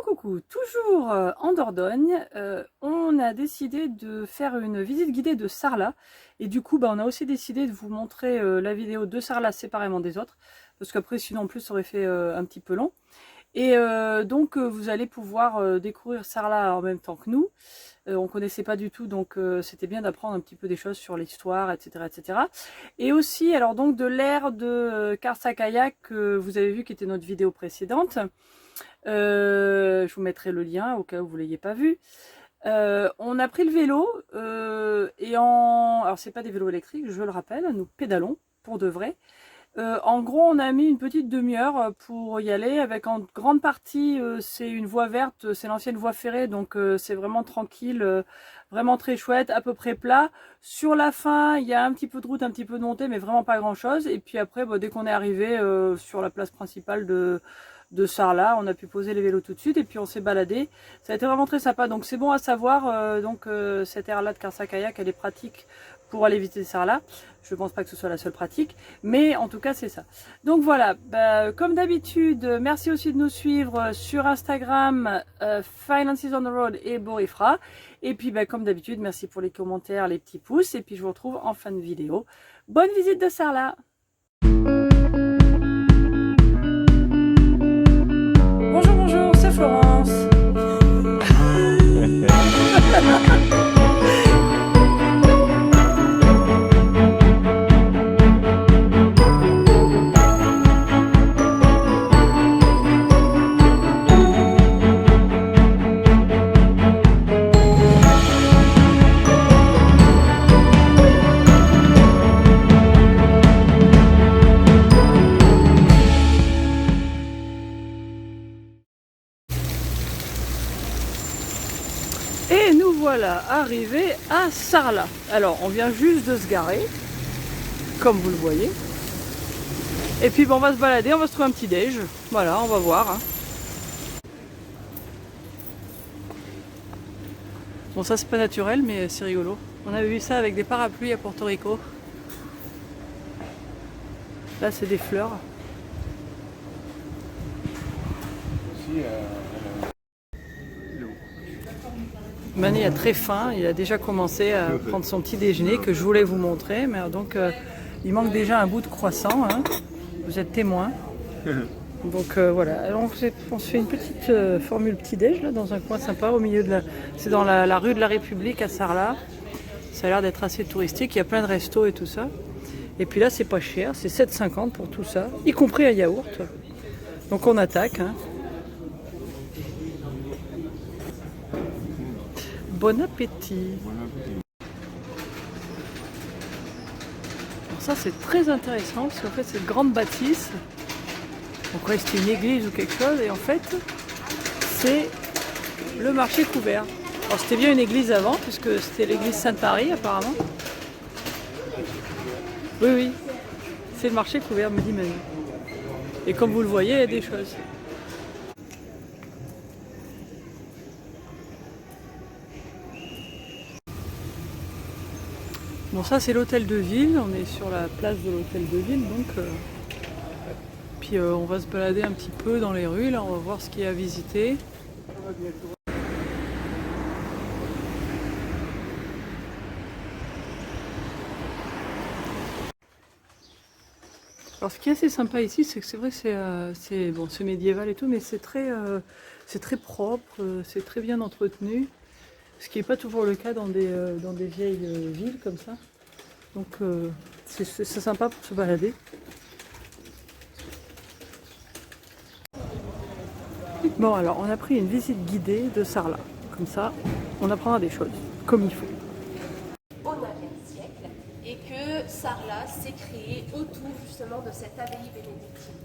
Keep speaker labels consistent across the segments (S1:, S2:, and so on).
S1: Coucou, toujours en Dordogne, on a décidé de faire une visite guidée de Sarlat et du coup on a aussi décidé de vous montrer la vidéo de Sarlat séparément des autres parce qu'après sinon en plus ça aurait fait un petit peu long et donc vous allez pouvoir découvrir Sarlat en même temps que nous. On connaissait pas du tout, donc c'était bien d'apprendre un petit peu des choses sur l'histoire, etc., etc. Et aussi alors donc de l'ère de Karsa Kayak que vous avez vu qui était notre vidéo précédente. Je vous mettrai le lien au cas où vous l'ayez pas vu. On a pris le vélo alors c'est pas des vélos électriques, je le rappelle, nous pédalons pour de vrai. En gros, on a mis une petite demi-heure pour y aller. Avec en grande partie, c'est une voie verte, c'est l'ancienne voie ferrée, donc c'est vraiment tranquille, vraiment très chouette, à peu près plat. Sur la fin, il y a un petit peu de route, un petit peu de montée, mais vraiment pas grand-chose. Et puis après, dès qu'on est arrivé sur la place principale de Sarlat, on a pu poser les vélos tout de suite et puis on s'est baladé. Ça a été vraiment très sympa, donc c'est bon à savoir. Cette aire-là de Karsa Kayak, elle est pratique pour aller visiter Sarlat. Je ne pense pas que ce soit la seule pratique, mais en tout cas c'est ça. Donc voilà, comme d'habitude, merci aussi de nous suivre sur Instagram, Finances on the Road et Borifra. Et puis comme d'habitude, merci pour les commentaires, les petits pouces, et puis je vous retrouve en fin de vidéo. Bonne visite de Sarlat. Bonjour, c'est Florence. Et nous voilà arrivés à Sarlat. Alors on vient juste de se garer, comme vous le voyez. Et puis on va se balader, on va se trouver un petit déj. Voilà, on va voir. Bon, ça c'est pas naturel, mais c'est rigolo. On avait vu ça avec des parapluies à Porto Rico. Là c'est des fleurs. Mani a très faim, il a déjà commencé à prendre son petit déjeuner que je voulais vous montrer. Mais donc il manque déjà un bout de croissant, hein. Vous êtes témoin. Donc voilà, alors on se fait une petite formule petit-déj là dans un coin sympa au milieu de la... C'est dans la rue de la République à Sarlat. Ça a l'air d'être assez touristique, il y a plein de restos et tout ça. Et puis là c'est pas cher, c'est 7,50 pour tout ça, y compris un yaourt. Donc on attaque, hein. Bon appétit. Alors ça c'est très intéressant parce qu'en fait cette grande bâtisse, donc ouais, c'était une église ou quelque chose, et en fait c'est le marché couvert. Alors c'était bien une église avant puisque c'était l'église Sainte-Marie apparemment. Oui, c'est le marché couvert, me dit Manu. Et comme vous le voyez, il y a des choses. Bon, ça c'est l'hôtel de ville, on est sur la place de l'hôtel de ville, donc puis on va se balader un petit peu dans les rues, là on va voir ce qu'il y a à visiter. Alors ce qui est assez sympa ici, c'est que c'est vrai que c'est médiéval et tout, mais c'est très propre, c'est très bien entretenu. Ce qui n'est pas toujours le cas dans des vieilles villes comme ça. Donc c'est sympa pour se balader. Bon alors on a pris une visite guidée de Sarlat. Comme ça, on apprendra des choses, comme il faut.
S2: Au IXe siècle, et que Sarlat s'est créé autour justement de cette abbaye bénédictine.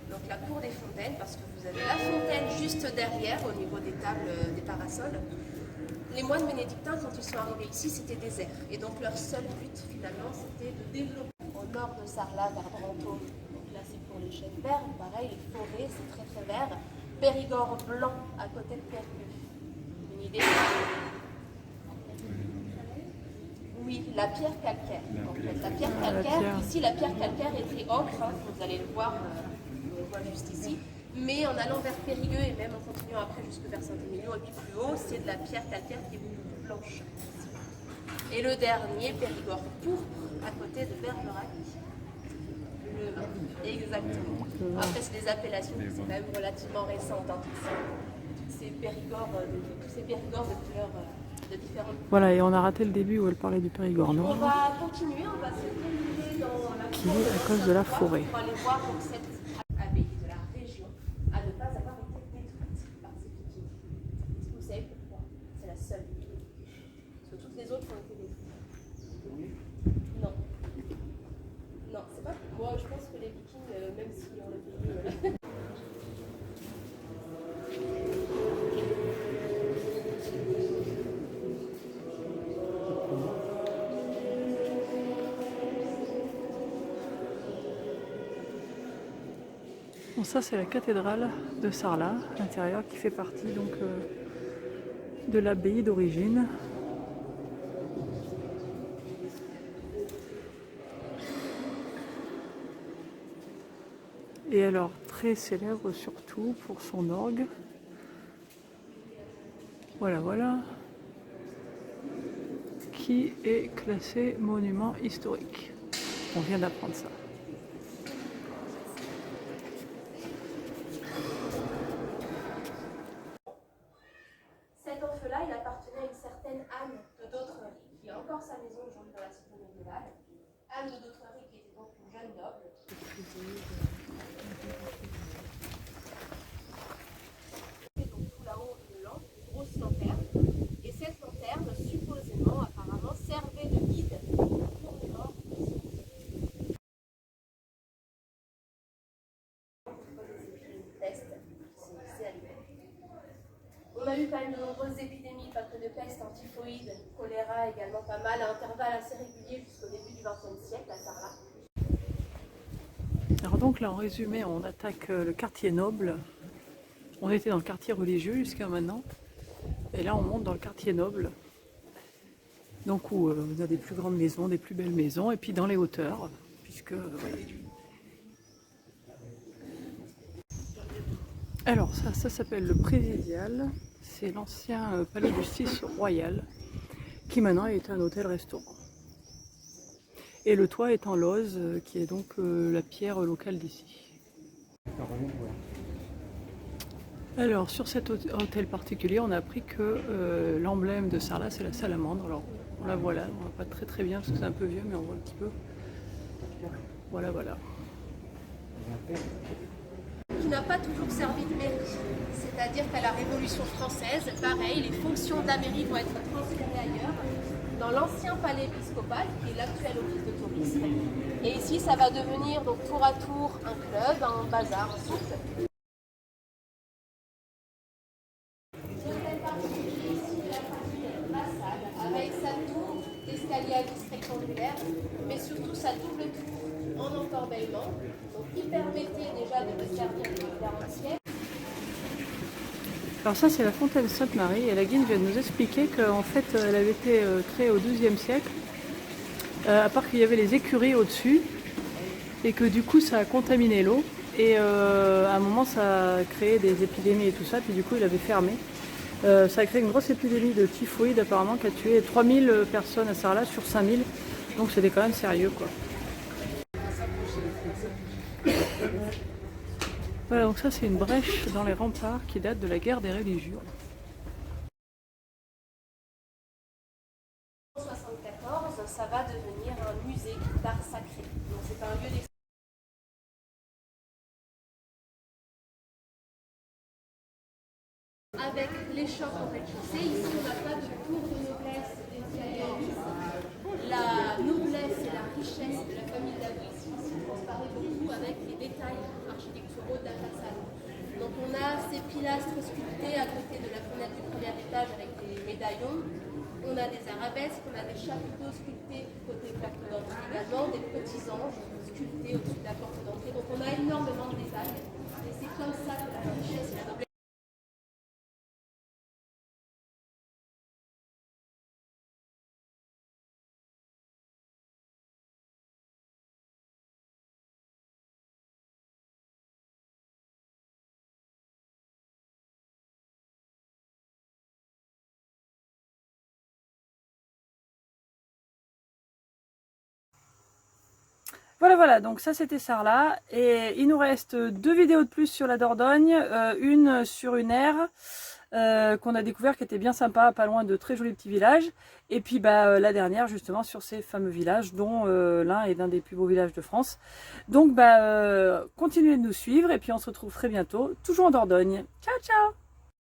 S2: Donc la cour des fontaines, parce que vous avez la fontaine juste derrière au niveau des tables des parasols. Les moines bénédictins, quand ils sont arrivés ici, c'était désert. Et donc leur seul but, finalement, c'était de développer au nord de Sarlat, vers Brantôme. Donc là, c'est pour les chênes verts. Pareil, les forêts, c'est très très vert. Périgord blanc à côté de Périgueux. Une idée? Oui, la pierre calcaire. En fait, la pierre calcaire, ici, la pierre calcaire est très ocre. Hein, vous allez le voir, on le voit juste ici. Mais en allant vers Périgueux et même en continuant après jusque vers Saint-Émilion et puis plus haut, c'est de la pierre calcaire qui est beaucoup plus blanche. Et le dernier, Périgord pourpre, à côté de Bergerac. Le vin. Exactement. Après, c'est des appellations qui sont quand même relativement récentes, hein, tous ces Périgord de couleurs de différentes.
S1: Voilà, et on a raté le début où elle parlait du Périgord noir.
S2: On va continuer, on va se diriger dans la
S1: qui est à cause de la forêt.
S2: pour aller voir donc cette abbaye de la région à ne pas avoir été détruite par ces Vikings. Est-ce que vous savez pourquoi? C'est la seule. Parce que toutes les autres ont été détruites. Non. Non, c'est pas. Moi, je pense que les Vikings, même si on les fait.
S1: Bon, ça c'est la cathédrale de Sarlat, l'intérieur, qui fait partie donc de l'abbaye d'origine. Et alors très célèbre surtout pour son orgue. Voilà, voilà. Qui est classé monument historique. On vient d'apprendre ça.
S2: Cet orphelin, il appartenait à une certaine Anne de Dottrery, qui a encore sa maison aujourd'hui dans la cité médiévale. Anne de Dottrery, qui était donc une jeune noble. Et donc tout là-haut, une grosse lanterne. Et cette lanterne, supposément, apparemment, servait de guide pour les morts. On a eu quand même de nombreuses épidémies, pas que de peste, typhoïde, choléra également pas mal, à intervalles assez réguliers jusqu'au début du XXe siècle à Sarlat.
S1: Alors donc là en résumé on attaque le quartier noble. On était dans le quartier religieux jusqu'à maintenant. Et là on monte dans le quartier noble. Donc où on a des plus grandes maisons, des plus belles maisons, et puis dans les hauteurs, puisque... Alors ça s'appelle le Présidial. C'est l'ancien palais de justice royal, qui maintenant est un hôtel-restaurant. Et le toit est en lauze, qui est donc la pierre locale d'ici. Alors sur cet hôtel particulier, on a appris que l'emblème de Sarlat, c'est la salamandre. Alors on la voit là, on voit pas très bien parce que c'est un peu vieux, mais on voit un petit peu. Voilà, voilà.
S2: Qui n'a pas toujours servi de mairie. C'est-à-dire qu'à la Révolution française, pareil, les fonctions de la mairie vont être transférées ailleurs, dans l'ancien palais épiscopal, qui est l'actuel office de tourisme. Et ici, ça va devenir donc tour à tour un club, un bazar, un souk. Avec sa tour d'escalier à vis rectangulaire, mais surtout sa double tour en encorbellement, donc qui permettait déjà de desservir les garantiers.
S1: Alors ça c'est la fontaine Sainte-Marie, et la guide vient de nous expliquer qu'en fait elle avait été créée au XIIe siècle, à part qu'il y avait les écuries au-dessus, et que du coup ça a contaminé l'eau, et à un moment ça a créé des épidémies et tout ça, puis du coup il avait fermé. Ça a créé une grosse épidémie de typhoïde apparemment qui a tué 3000 personnes à Sarlat sur 5000, donc c'était quand même sérieux quoi. Voilà, donc ça c'est une brèche dans les remparts qui date de la guerre des religions.
S2: En 1974, ça va devenir un musée d'art sacré. Donc c'est un lieu d'exposition. Avec les chambres au rez-de-chaussée, ici on n'a pas de tour de noblesse dédiée à Alice. La noblesse et la richesse de la famille d'Alice ici transparaît beaucoup avec les détails architecturaux de la façade. Donc on a ces pilastres sculptés à côté de la fenêtre du premier étage avec des médaillons. On a des arabesques, on a des chapiteaux sculptés côté porte d'entrée également, des petits anges sculptés au-dessus de la porte d'entrée. Donc on a énormément de détails. Et c'est comme ça que la richesse et la noblesse
S1: Voilà, donc ça c'était Sarlat, et il nous reste 2 vidéos de plus sur la Dordogne, une sur une aire qu'on a découvert qui était bien sympa, pas loin de très jolis petits villages, et puis la dernière justement sur ces fameux villages, dont l'un est l'un des plus beaux villages de France. Donc continuez de nous suivre, et puis on se retrouve très bientôt, toujours en Dordogne. Ciao ciao!